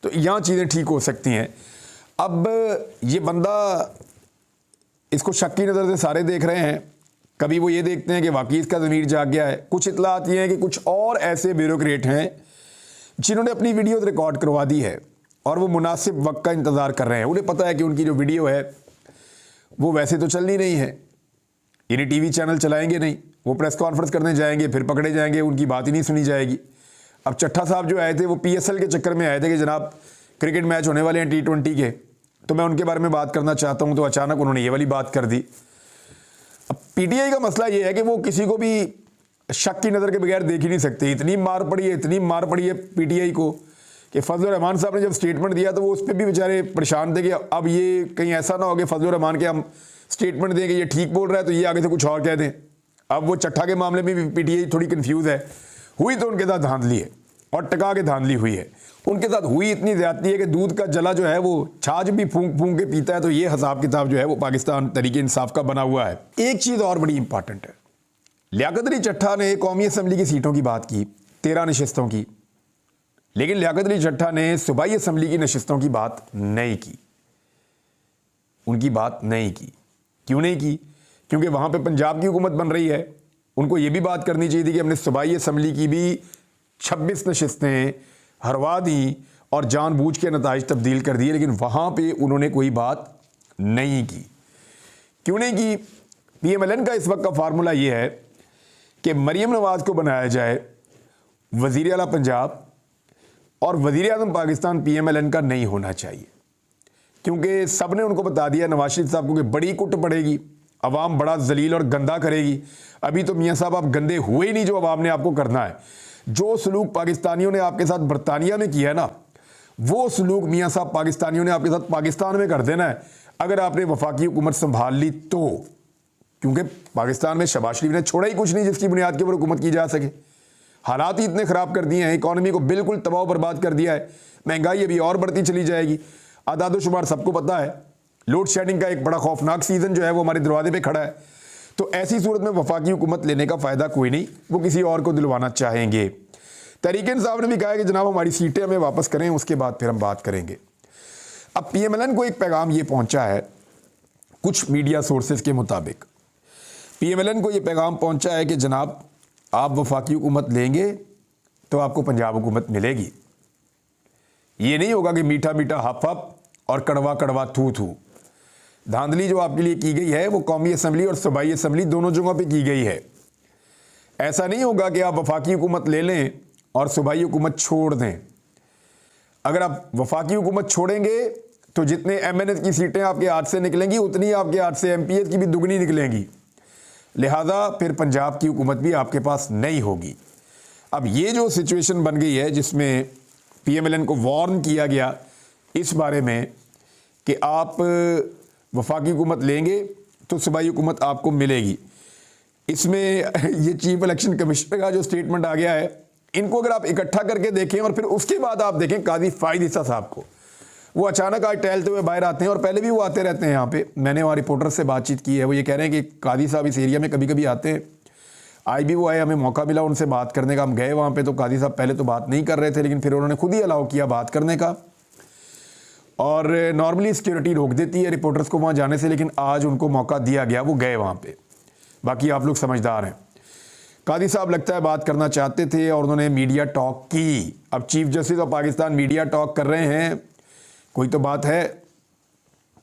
तो यहाँ चीज़ें ठीक हो सकती हैं। अब ये बंदा, इसको शक की नज़र से सारे देख रहे हैं, कभी वो ये देखते हैं कि वाकई इसका ज़मीर जाग गया है। कुछ इतलात ये हैं कि कुछ और ऐसे ब्यूरोक्रेट हैं जिन्होंने अपनी वीडियो रिकॉर्ड करवा दी है और वो मुनासिब वक्त का इंतज़ार कर रहे हैं। उन्हें पता है कि उनकी जो वीडियो है वो वैसे तो चलनी नहीं है, यानी टीवी चैनल चलाएंगे नहीं, वो प्रेस कॉन्फ्रेंस करने जाएंगे, फिर पकड़े जाएंगे, उनकी बात ही नहीं सुनी जाएगी। अब चट्टा साहब जो आए थे वो PSL के चक्कर में आए थे कि जनाब क्रिकेट मैच होने वाले हैं T20 के, तो मैं उनके बारे में बात करना चाहता हूं, तो अचानक उन्होंने ये वाली बात कर दी। अब PTI का मसला ये है कि वो किसी को भी शक की नज़र के बगैर देख ही नहीं सकते। इतनी मार पड़ी है PTI को कि फजल रहमान साहब ने जब स्टेटमेंट दिया तो वो उस पर भी बेचारे परेशान थे कि अब ये कहीं ऐसा ना हो कि फजल रहमान के हम स्टेटमेंट दें कि ये ठीक बोल रहा है तो ये आगे से कुछ और कह दें। अब वो चट्टा के मामले में भी PTI थोड़ी कंफ्यूज है। हुई तो उनके साथ धांधली है और टका के धांधली हुई है। उनके साथ हुई इतनी ज़्यादती है कि दूध का जला जो है वो छाछ भी फूंक फूंक के पीता है। तो ये हिसाब किताब जो है वो पाकिस्तान तरीके इंसाफ का बना हुआ है। एक चीज़ और बड़ी इंपॉर्टेंट है, लियाकत अली चट्टा ने कौमी असम्बली की सीटों की बात की, 13 नशिस्तों की, लेकिन लियाकत अली चट्टा ने सूबाई असम्बली की नशिस्तों की बात नहीं की। उनकी बात नहीं की। क्यों नहीं की? क्योंकि वहाँ पे पंजाब की हुकूमत बन रही है। उनको ये भी बात करनी चाहिए थी कि हमने सूबाई असम्बली की भी 26 नशिस्तें हरवा दी और जानबूझ के नताइज तब्दील कर दिए, लेकिन वहाँ पे उन्होंने कोई बात नहीं की। क्यों नहीं की? PMLN का इस वक्त का फार्मूला ये है कि मरीम नवाज़ को बनाया जाए वज़ीर आला पंजाब और वज़ीर आज़म पाकिस्तान PMLN का नहीं होना चाहिए, क्योंकि सब ने उनको बता दिया नवाज शरीफ साहब को कि बड़ी कुट पड़ेगी, अवाम बड़ा जलील और गंदा करेगी। अभी तो मियाँ साहब आप गंदे हुए ही नहीं जो अवाम ने आपको करना है। जो सलूक पाकिस्तानियों ने आपके साथ बरतानिया में किया है ना, वो सलूक मियाँ साहब पाकिस्तानियों ने आपके साथ पाकिस्तान में कर देना है अगर आपने वफाकी हुकूमत संभाल ली तो। क्योंकि पाकिस्तान में शहबाज शरीफ ने छोड़ा ही कुछ नहीं जिसकी बुनियाद के ऊपर हुकूमत की जा सके। हालात ही इतने ख़राब कर दिए हैं, इकॉनमी को बिल्कुल तबाह बर्बाद कर दिया है। महंगाई अभी और बढ़ती चली जाएगी। आदाद शुमार सबको पता है। लोड शेडिंग का एक बड़ा खौफनाक सीज़न जो है वो हमारे दरवाजे पे खड़ा है। तो ऐसी सूरत में वफाकी हुकूमत लेने का फ़ायदा कोई नहीं, वो किसी और को दिलवाना चाहेंगे। तहरीक इंसाफ ने भी कहा है कि जनाब हमारी सीटें हमें वापस करें, उसके बाद फिर हम बात करेंगे। अब PMLN को एक पैगाम ये पहुंचा है, कुछ मीडिया सोर्सेज के मुताबिक PMLN को ये पैगाम पहुंचा है कि जनाब आप वफाकी हुकूमत लेंगे तो आपको पंजाब हुकूमत मिलेगी। ये नहीं होगा कि मीठा मीठा हप हप और कड़वा कड़वा थू थू। धांधली जो आपके लिए की गई है वो कौमी असम्बली और सूबाई असम्बली दोनों जगहों पे की गई है। ऐसा नहीं होगा कि आप वफाकी हुकूमत ले लें और सूबाई हुकूमत छोड़ दें। अगर आप वफाकी हुकूमत छोड़ेंगे तो जितने MNS की सीटें आपके हाथ से निकलेंगी उतनी आपके हाथ से MPS की भी दुगनी निकलेंगी। लिहाजा फिर पंजाब की हुकूमत भी आपके पास नहीं होगी। अब ये जो सिचुएशन बन गई है जिसमें PMLN को वार्न किया गया इस बारे में कि आप वफाकी हुकूमत लेंगे तो सूबाई हुकूमत आपको मिलेगी, इसमें ये चीफ इलेक्शन कमिश्नर का जो स्टेटमेंट आ गया है, इनको अगर आप इकट्ठा करके देखें और फिर उसके बाद आप देखें काजी फायद ईसा साहब को, वो अचानक आज टहलते हुए बाहर आते हैं और पहले भी वो आते रहते हैं यहाँ पे। मैंने वहाँ रिपोर्टर से बातचीत की है, वो ये कह रहे हैं कि काजी साहब इस एरिया में कभी कभी आते हैं। आज भी वो आए, हमें मौका मिला उनसे बात करने का। हम गए वहाँ पे तो काजी साहब पहले तो बात नहीं कर रहे थे, लेकिन फिर उन्होंने खुद ही अलाउ किया बात करने का। और नॉर्मली सिक्योरिटी रोक देती है रिपोर्टर्स को वहाँ जाने से, लेकिन आज उनको मौका दिया गया, वो गए वहाँ पे। बाकी आप लोग समझदार हैं। कादी साहब लगता है बात करना चाहते थे और उन्होंने मीडिया टॉक की। अब chief justice of Pakistan media talk कर रहे हैं, कोई तो बात है,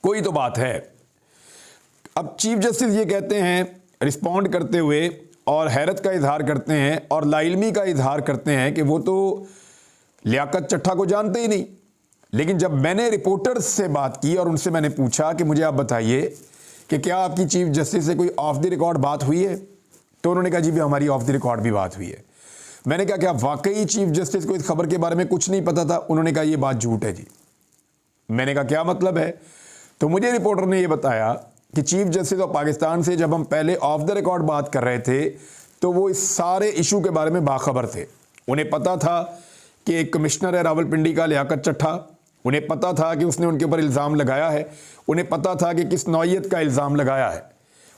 कोई तो बात है। अब चीफ जस्टिस ये कहते हैं रिस्पॉन्ड करते हुए और हैरत का इजहार करते हैं और लाइल्मी का इजहार करते हैं कि वो तो लियाकत चट्टा को जानते ही नहीं। लेकिन जब मैंने रिपोर्टर्स से बात की और उनसे मैंने पूछा कि मुझे आप बताइए कि क्या आपकी चीफ जस्टिस से कोई ऑफ द रिकॉर्ड बात हुई है, तो उन्होंने कहा जी भी हमारी ऑफ द रिकॉर्ड भी बात हुई है। मैंने कहा क्या वाकई चीफ जस्टिस को इस खबर के बारे में कुछ नहीं पता था? उन्होंने कहा ये बात झूठ है जी। मैंने कहा क्या मतलब है? तो मुझे रिपोर्टर ने ये बताया कि चीफ जस्टिस ऑफ पाकिस्तान से जब हम पहले ऑफ द रिकॉर्ड बात कर रहे थे तो वो इस सारे इशू के बारे में बाखबर थे। उन्हें पता था कि एक कमिश्नर है रावलपिंडी का लियाकत चट्टा, उन्हें पता था कि उसने उनके ऊपर इल्ज़ाम लगाया है, उन्हें पता था कि किस नौइयत का इल्ज़ाम लगाया है।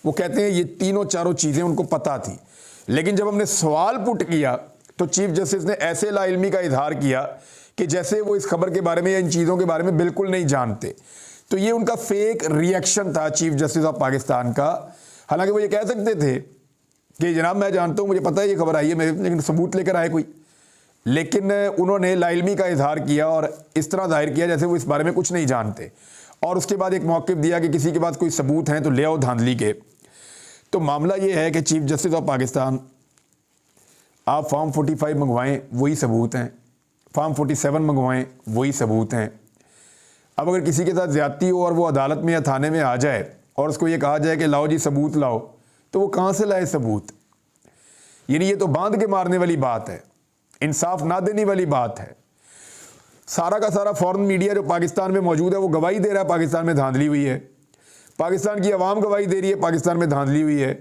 वो कहते हैं ये तीनों चारों चीज़ें उनको पता थी। लेकिन जब हमने सवाल पुट किया तो चीफ जस्टिस ने ऐसे लाइल्मी का इजहार किया कि जैसे वो इस खबर के बारे में या इन चीज़ों के बारे में बिल्कुल नहीं जानते। तो ये उनका फेक रिएक्शन था चीफ जस्टिस ऑफ पाकिस्तान का। हालांकि वो ये कह सकते थे कि जनाब मैं जानता हूँ, मुझे पता है ये खबर आई है, मेरे लेकिन सबूत लेकर आए कोई। लेकिन उन्होंने लाइल्मी का इजहार किया और इस तरह जाहिर किया जैसे वो इस बारे में कुछ नहीं जानते, और उसके बाद एक मौक़िफ़ दिया कि किसी के पास कोई सबूत हैं तो ले आओ धांधली के। तो मामला ये है कि चीफ जस्टिस ऑफ पाकिस्तान, आप फॉर्म 45 मंगवाएं वही सबूत हैं, फॉर्म 47 मंगवाएं वही सबूत हैं। अब अगर किसी के साथ ज़्यादती हो और वो अदालत में या थाने में आ जाए और उसको ये कहा जाए कि लाओ जी सबूत लाओ, तो वो कहाँ से लाए सबूत? यानी ये तो बांध के मारने वाली बात है, इंसाफ ना देने वाली बात है। सारा का सारा फॉरेन मीडिया जो पाकिस्तान में मौजूद है वो गवाही दे रहा है पाकिस्तान में धांधली हुई है। पाकिस्तान की आवाम गवाही दे रही है पाकिस्तान में धांधली हुई है।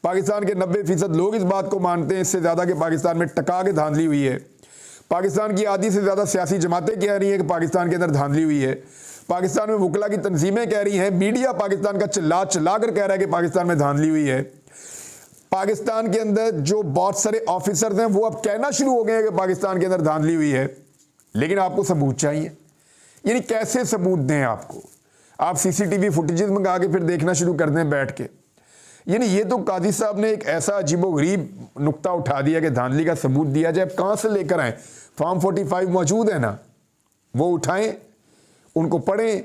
पाकिस्तान के 90% लोग इस बात को मानते हैं, इससे ज़्यादा कि पाकिस्तान में टका के धांधली हुई है। पाकिस्तान की आधी से ज़्यादा सियासी जमातें कह रही हैं कि पाकिस्तान के अंदर धांधली हुई है। पाकिस्तान में वकला की तंजीमें कह रही हैं, मीडिया पाकिस्तान का चिल्ला चिल्ला कर कह रहा है कि पाकिस्तान में धांधली हुई है। पाकिस्तान के अंदर जो बहुत सारे ऑफिसर्स हैं वो अब कहना शुरू हो गए हैं कि पाकिस्तान के अंदर धांधली हुई है, लेकिन आपको सबूत चाहिए। यानी कैसे सबूत दें आपको? आप सीसीटीवी फुटेजेस मंगा के फिर देखना शुरू कर दें बैठ के। यानी ये तो काजी साहब ने एक ऐसा अजीबोगरीब नुक्ता उठा दिया कि धांधली का सबूत दिया जाए। अब कहाँ से लेकर आएँ? फॉर्म 45 मौजूद है ना, वो उठाएं, उनको पढ़ें,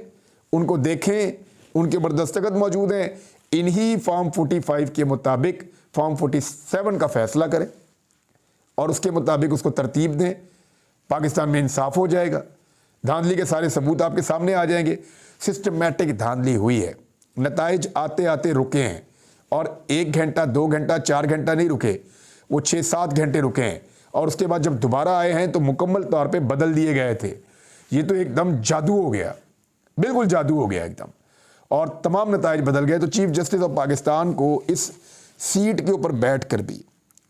उनको देखें, उनके ऊपर दस्तखत मौजूद हैं। इन्हीं फॉर्म 45 के मुताबिक फॉर्म 47 का फैसला करें और उसके मुताबिक उसको तरतीब दें। पाकिस्तान में इंसाफ हो जाएगा, धांधली के सारे सबूत आपके सामने आ जाएंगे। सिस्टमैटिक धांधली हुई है, नताइज आते आते रुके हैं, और 1 घंटा 2 घंटा 4 घंटा नहीं रुके, वो 6-7 घंटे रुके हैं, और उसके बाद जब दोबारा आए हैं तो मुकम्मल तौर पे बदल दिए गए थे। ये तो एकदम जादू हो गया, बिल्कुल जादू हो गया एकदम, और तमाम नताइज बदल गए। तो चीफ जस्टिस ऑफ पाकिस्तान को इस सीट के ऊपर बैठ कर भी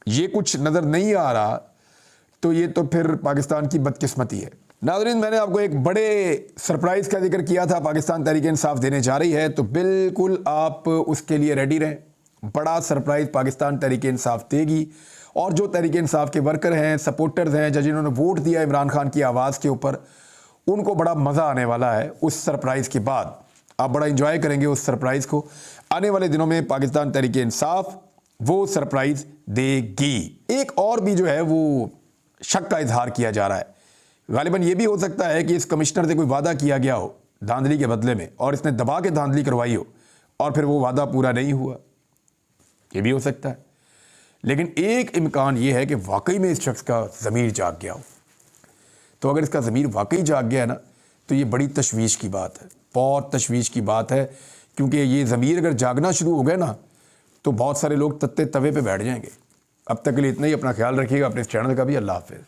ये कुछ नज़र नहीं आ रहा, तो ये तो फिर पाकिस्तान की बदकिस्मती है। नाज़रीन, मैंने आपको एक बड़े सरप्राइज़ का जिक्र किया था, पाकिस्तान तहरीक इंसाफ देने जा रही है, तो बिल्कुल आप उसके लिए रेडी रहें। बड़ा सरप्राइज़ पाकिस्तान तहरीक इंसाफ देगी, और जो तहरीक इंसाफ के वर्कर हैं, सपोर्टर्स हैं, जिन्होंने वोट दिया इमरान खान की आवाज़ के ऊपर, उनको बड़ा मज़ा आने वाला है उस सरप्राइज़ के बाद। आप बड़ा इंजॉय करेंगे उस सरप्राइज़ को। आने वाले दिनों में पाकिस्तान तहरीक इंसाफ वो सरप्राइज़ देगी। एक और भी जो है वो शक का इजहार किया जा रहा है। गालिबन ये भी हो सकता है कि इस कमिश्नर से कोई वादा किया गया हो धांधली के बदले में, और इसने दबा के धांधली करवाई हो और फिर वो वादा पूरा नहीं हुआ। ये भी हो सकता है। लेकिन एक इम्कान ये है कि वाकई में इस शख्स का ज़मीर जाग गया हो। तो अगर इसका ज़मीर वाकई जाग गया है ना, तो ये बड़ी तशवीश की बात है, बहुत तशवीश की बात है। क्योंकि ये ज़मीर अगर जागना शुरू हो गया ना, तो बहुत सारे लोग तत्ते तवे पे बैठ जाएंगे। अब तक के लिए इतना ही। अपना ख्याल रखिएगा, अपने इस चैनल का भी। अल्लाह हाफ़िज़।